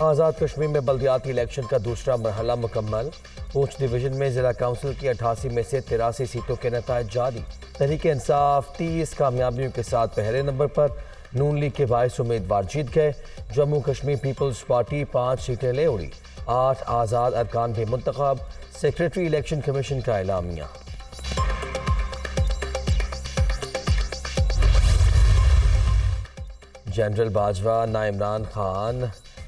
آزاد کشمیر میں بلدیاتی الیکشن کا دوسرا مرحلہ مکمل۔ پونچھ ڈویژن میں ضلع کونسل کی 88 میں سے 83 سیٹوں کے نتائج جاری۔ تحریک انصاف 30 کامیابیوں کے ساتھ پہلے نمبر پر۔ نون لیگ کے 22 امیدوار جیت گئے۔ جموں کشمیر پیپلز پارٹی 5 سیٹیں لے اڑی۔ 8 آزاد ارکان بھی منتخب۔ سیکریٹری الیکشن کمیشن کا اعلامیہ۔ جنرل باجوہ نا عمران خان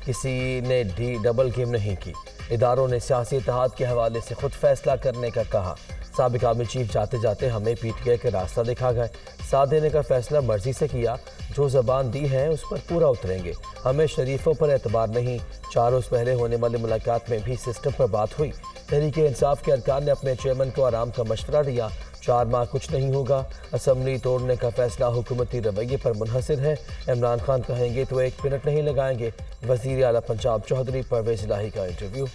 کسی نے ڈبل گیم نہیں کی۔ اداروں نے سیاسی اتحاد کے حوالے سے خود فیصلہ کرنے کا کہا۔ سابق آرمی چیف جاتے جاتے ہمیں پیٹ گئے کہ راستہ دکھا گئے۔ ساتھ دینے کا فیصلہ مرضی سے کیا۔ جو زبان دی ہے اس پر پورا اتریں گے۔ ہمیں شریفوں پر اعتبار نہیں۔ 4 روز پہلے ہونے والی ملاقات میں بھی سسٹم پر بات ہوئی۔ تحریک انصاف کے ارکان نے اپنے چیئرمین کو آرام کا مشورہ دیا۔ 4 ماہ کچھ نہیں ہوگا۔ اسمبلی توڑنے کا فیصلہ حکومتی رویے پر منحصر ہے۔ عمران خان کہیں گے تو 1 منٹ نہیں لگائیں گے۔ وزیر اعلیٰ پنجاب چودھری پرویز الہی کا interview.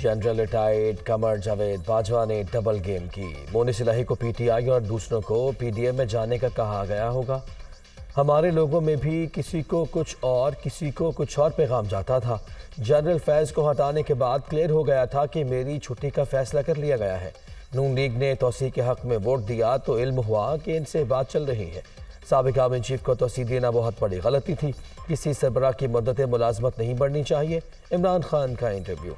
General retired Qamar Javed Bajwa نے ڈبل گیم کی۔ مونس الہی کو پی ٹی آئی اور دوسروں کو پی ڈی ایم میں جانے کا کہا گیا ہوگا۔ ہمارے لوگوں میں بھی کسی کو کچھ اور پیغام جاتا تھا۔ جنرل فیض کو ہٹانے کے بعد کلیئر ہو گیا تھا کہ میری چھٹی کا فیصلہ کر لیا گیا ہے۔ نون لیگ نے توسیع کے حق میں ووٹ دیا تو علم ہوا کہ ان سے بات چل رہی ہے۔ سابق آرمی چیف کو توسیع دینا بہت بڑی غلطی تھی۔ کسی سربراہ کی مدت ملازمت نہیں بڑھنی چاہیے۔ عمران خان کا انٹرویو۔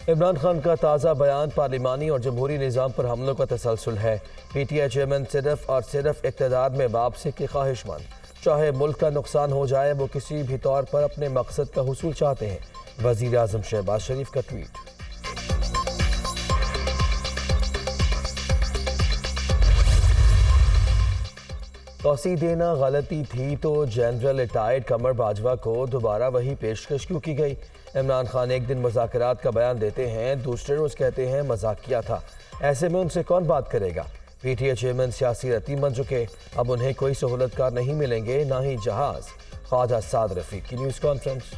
عمران خان کا تازہ بیان پارلیمانی اور جمہوری نظام پر حملوں کا تسلسل ہے۔ پی ٹی آئی چیئرمین صرف اور صرف اقتدار میں واپسی کی خواہش مند۔ چاہے ملک کا نقصان ہو جائے وہ کسی بھی طور پر اپنے مقصد کا حصول چاہتے ہیں۔ وزیر اعظم شہباز شریف کا ٹویٹ۔ توسیع دینا غلطی تھی تو جنرل ریٹائرڈ قمر باجوہ کو دوبارہ وہی پیشکش کیوں کی گئی؟ عمران خان ایک دن مذاکرات کا بیان دیتے ہیں، دوسرے روز کہتے ہیں مذاق کیا تھا۔ ایسے میں ان سے کون بات کرے گا؟ پی ٹی آئی چیئرمین سیاسی یتیم بن چکے۔ اب انہیں کوئی سہولت کار نہیں ملیں گے، نہ ہی جہاز۔ خواجہ سعد رفیق کی news conference.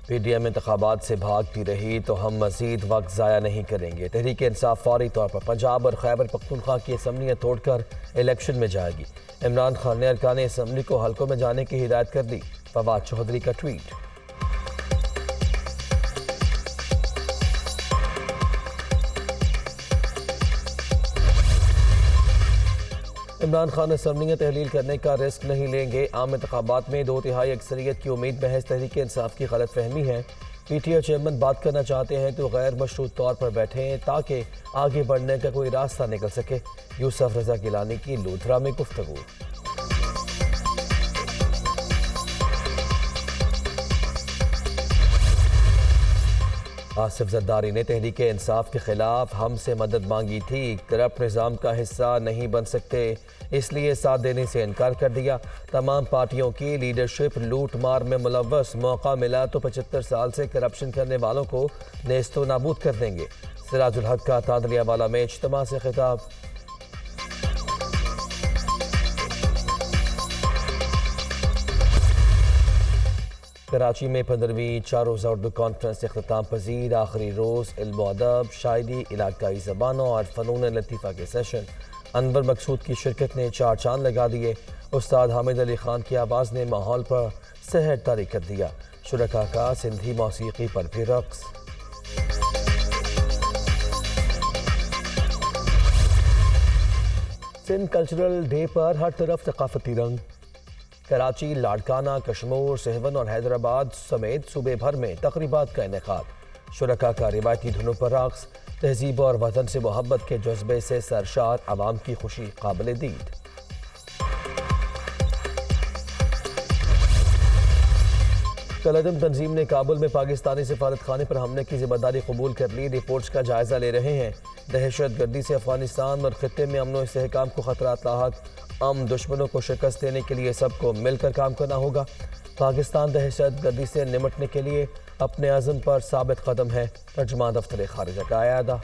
P D M انتخابات سے بھاگتی رہی تو ہم مزید وقت ضائع نہیں کریں گے۔ تحریک انصاف فوری طور پر پنجاب اور خیبر پختونخوا کی اسمبلیاں توڑ کر الیکشن میں جائے گی۔ عمران خان نے ارکان اسمبلی کو حلقوں میں جانے کی ہدایت کر دی۔ فواد چودھری کا ٹویٹ۔ عمران خان اسمبلیاں تحلیل کرنے کا رسک نہیں لیں گے۔ عام انتخابات میں 2/3 اکثریت کی امید محض تحریک انصاف کی غلط فہمی ہے۔ پی ٹی آئی چیئرمین بات کرنا چاہتے ہیں تو غیر مشروط طور پر بیٹھیں تاکہ آگے بڑھنے کا کوئی راستہ نکل سکے۔ یوسف رضا گیلانی کی لودھرا میں گفتگو۔ آصف زرداری نے تحریک انصاف کے خلاف ہم سے مدد مانگی تھی، کرپٹ نظام کا حصہ نہیں بن سکتے، اس لیے ساتھ دینے سے انکار کر دیا۔ تمام پارٹیوں کی لیڈرشپ لوٹ مار میں ملوث، موقع ملا تو 75 سال سے کرپشن کرنے والوں کو نیست و نابود کر دیں گے۔ سراج الحق کا تاندلیا والا میں اجتماع سے خطاب۔ کراچی میں 15ویں 4 روزہ اردو کانفرنس اختتام پذیر۔ آخری روز علم و ادب، شاعری، علاقائی زبانوں اور فنون لطیفہ کے سیشن۔ انور مقصود کی شرکت نے 4 چاند لگا دیے۔ استاد حامد علی خان کی آواز نے ماحول پر سحر طاری کر دیا۔ شرکاء کا سندھی موسیقی پر بھی رقص۔ سندھ کلچرل ڈے پر ہر طرف ثقافتی رنگ۔ کراچی، لاڑکانہ، کشمور، سہون اور حیدرآباد سمیت صوبے بھر میں تقریبات کا انعقاد۔ شرکاء کا روایتی دھنوں پر رقص۔ تہذیب اور وطن سے محبت کے جذبے سے سرشار، عوام کی خوشی قابل دید۔ کالعدم تنظیم نے کابل میں پاکستانی سفارت خانے پر حملے کی ذمہ داری قبول کر لی۔ رپورٹس کا جائزہ لے رہے ہیں۔ دہشت گردی سے افغانستان اور خطے میں امن و استحکام کو خطرات لاحق۔ دشمنوں کو شکست دینے کے لیے سب کو مل کر کام کرنا ہوگا۔ پاکستان دہشت گردی سے نمٹنے کے لیے اپنے عزم پر ثابت قدم ہے۔ ترجمان دفتر خارجہ کا اعادہ۔